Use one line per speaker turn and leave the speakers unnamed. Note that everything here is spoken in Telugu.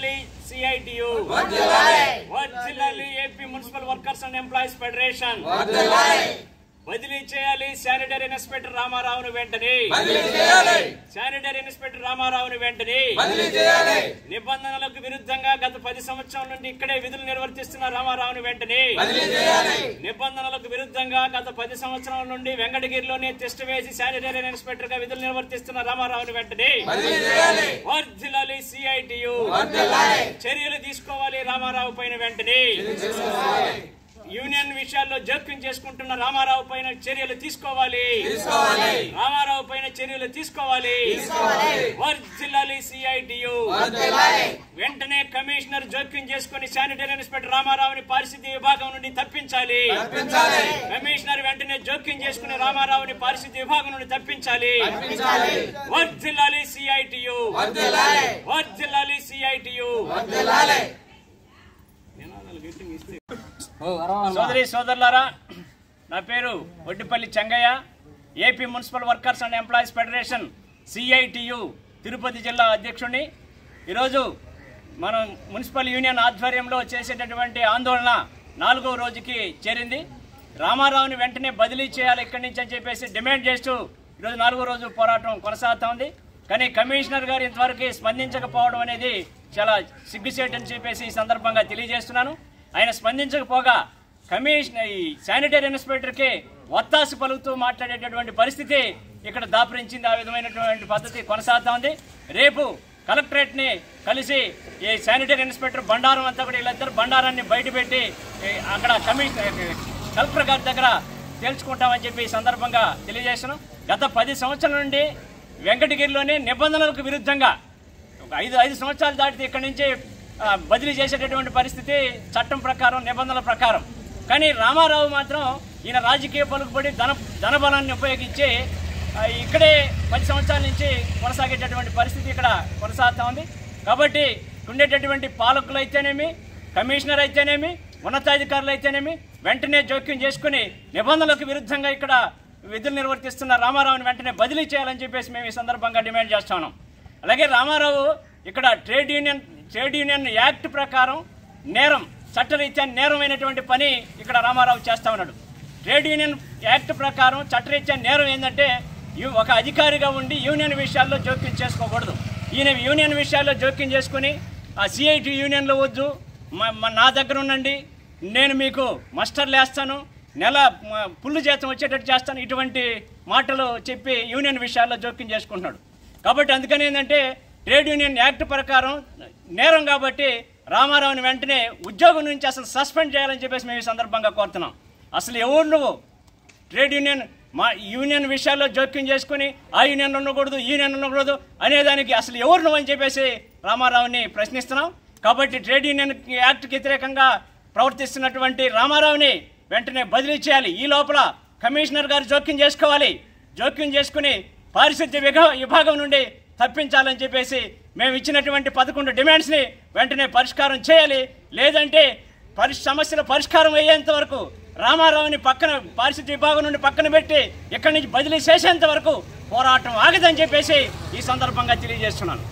వర్ధిల్లాలి CITU, వర్ధిల్లాలి AP municipal workers and employees federation, బదిలీ చేయాలి శానిటరీ ఇన్స్పెక్టర్ రామారావును వెంటనే, శానిటరీ ఇన్స్పెక్టర్ రామారావును వెంటనే, నిబంధనలకు విరుద్ధంగా గత 10 సంవత్సరాల నుండి ఇక్కడే విధులు నిర్వర్తిస్తున్న రామారావును వెంటనే, నిబంధనలకు విరుద్ధంగా గత 10 సంవత్సరాల నుండి వెంకటగిరిలోనే టెస్ట్ వేసి శానిటరీ ఇన్స్పెక్టర్ గా విధులు నిర్వర్తిస్తున్న రామారావును వెంటనే వర్ధిల్లాలి CITU, చర్యలు తీసుకోవాలి రామారావు పైన వెంటనే, యూనియన్ విషయాల్లో జోక్యం చేసుకుంటున్న రామారావు పైన చర్యలు తీసుకోవాలి, రామారావు పైన చర్యలు తీసుకోవాలి, వర్ధిల్లాలి CITU, వెంటనే కమిషనర్ జోక్యం చేసుకుని శానిటరీ ఇన్స్పెక్టర్ రామారావుని పారిశుద్ధ్య విభాగం నుండి తప్పించాలి, కమిషనర్ వెంటనే జోక్యం చేసుకుని రామారావుని పారిశుద్ధ్య విభాగం నుండి తప్పించాలి, వర్ధిల్లాలి CITU, వర్ధిల్లాలి CITU. సోదరి సోదరులారా, నా పేరు Oddipalli Chengaiah, AP municipal workers and employees federation CITU Tirupati జిల్లా అధ్యక్షుడిని. ఈరోజు మనం మున్సిపల్ యూనియన్ ఆధ్వర్యంలో చేసేటటువంటి ఆందోళన 4వ రోజుకి చేరింది. రామారావుని వెంటనే బదిలీ చేయాలి ఇక్కడి నుంచి అని చెప్పేసి డిమాండ్ చేస్తూ ఈరోజు 4వ రోజు పోరాటం కొనసాగుతూ ఉంది. కానీ కమిషనర్ గారు ఇంతవరకు స్పందించకపోవడం అనేది చాలా సిగ్గుచేటు అని చెప్పేసి ఈ సందర్భంగా తెలియజేస్తున్నాను. ఆయన స్పందించకపోగా ఈ శానిటరీ ఇన్స్పెక్టర్కి వత్తాసు పలుకుతూ మాట్లాడేటటువంటి పరిస్థితి ఇక్కడ దాపురించింది. ఆ విధమైనటువంటి పద్ధతి కొనసాగుతూ ఉంది. రేపు కలెక్టరేట్ని కలిసి ఈ శానిటరీ ఇన్స్పెక్టర్ బండారం అంతా కూడా వీళ్ళిద్దరు బండారాన్ని బయటపెట్టి అక్కడ కలెక్టర్ గారి దగ్గర తేల్చుకుంటామని చెప్పి ఈ సందర్భంగా తెలియజేస్తున్నాం. గత 10 సంవత్సరాల నుండి వెంకటగిరిలోనే నిబంధనలకు విరుద్ధంగా 5 సంవత్సరాలు దాటితే ఇక్కడి నుంచి బదిలీ చేసేటటువంటి పరిస్థితి చట్టం ప్రకారం, నిబంధనల ప్రకారం. కానీ రామారావు మాత్రం ఈయన రాజకీయ పలుకుబడి ధనబలాన్ని ఉపయోగించి ఇక్కడే 10 సంవత్సరాల నుంచి కొనసాగేటటువంటి పరిస్థితి ఇక్కడ కొనసాగుతూ ఉంది. కాబట్టి ఉండేటటువంటి పాలకులు అయితేనేమి, కమిషనర్ అయితేనేమి, ఉన్నతాధికారులు అయితేనేమి వెంటనే జోక్యం చేసుకుని నిబంధనలకు విరుద్ధంగా ఇక్కడ విధులు నిర్వర్తిస్తున్న రామారావుని వెంటనే బదిలీ చేయాలని చెప్పేసి మేము ఈ సందర్భంగా డిమాండ్ చేస్తా ఉన్నాం. అలాగే రామారావు ఇక్కడ ట్రేడ్ యూనియన్ యాక్ట్ ప్రకారం నేరం, చట్టరీత్యా నేరమైనటువంటి పని ఇక్కడ రామారావు చేస్తా ఉన్నాడు. ట్రేడ్ యూనియన్ యాక్ట్ ప్రకారం చట్టరీత్యా నేరం ఏంటంటే ఒక అధికారిగా ఉండి యూనియన్ విషయాల్లో జోక్యం చేసుకోకూడదు. ఈయన యూనియన్ విషయాల్లో జోక్యం చేసుకుని ఆ CITU యూనియన్లో వద్దు, నా దగ్గర ఉండండి, నేను మీకు మస్టర్లు వేస్తాను, నెల పుల్లు జీతం వచ్చేటట్టు చేస్తాను, ఇటువంటి మాటలు చెప్పి యూనియన్ విషయాల్లో జోక్యం చేసుకుంటున్నాడు. కాబట్టి అందుకని ఏంటంటే ట్రేడ్ యూనియన్ యాక్ట్ ప్రకారం నేరం కాబట్టి రామారావుని వెంటనే ఉద్యోగం నుంచి అసలు సస్పెండ్ చేయాలని చెప్పేసి మేము ఈ సందర్భంగా కోరుతున్నాం. అసలు ఎవరు నువ్వు ట్రేడ్ యూనియన్ విషయాల్లో జోక్యం చేసుకుని ఆ యూనియన్లో ఉండకూడదు, ఈ యూనియన్ ఉండకూడదు అనేదానికి అసలు ఎవరు నువ్వు అని చెప్పేసి రామారావుని ప్రశ్నిస్తున్నాం. కాబట్టి ట్రేడ్ యూనియన్ యాక్ట్కి వ్యతిరేకంగా ప్రవర్తిస్తున్నటువంటి రామారావుని వెంటనే బదిలీ చేయాలి. ఈ లోపల కమిషనర్ గారు జోక్యం చేసుకోవాలి, జోక్యం చేసుకుని పారిశుద్ధ్య విభాగం నుండి తప్పించాలని చెప్పేసి మేము ఇచ్చినటువంటి 11 డిమాండ్స్ని వెంటనే పరిష్కారం చేయాలి. లేదంటే సమస్యల పరిష్కారం అయ్యేంత వరకు రామారావుని పారిశుద్ధ్య విభాగం నుండి పక్కన పెట్టి ఇక్కడి నుంచి బదిలీ చేసేంత వరకు పోరాటం ఆగదని చెప్పేసి ఈ సందర్భంగా తెలియజేస్తున్నాను.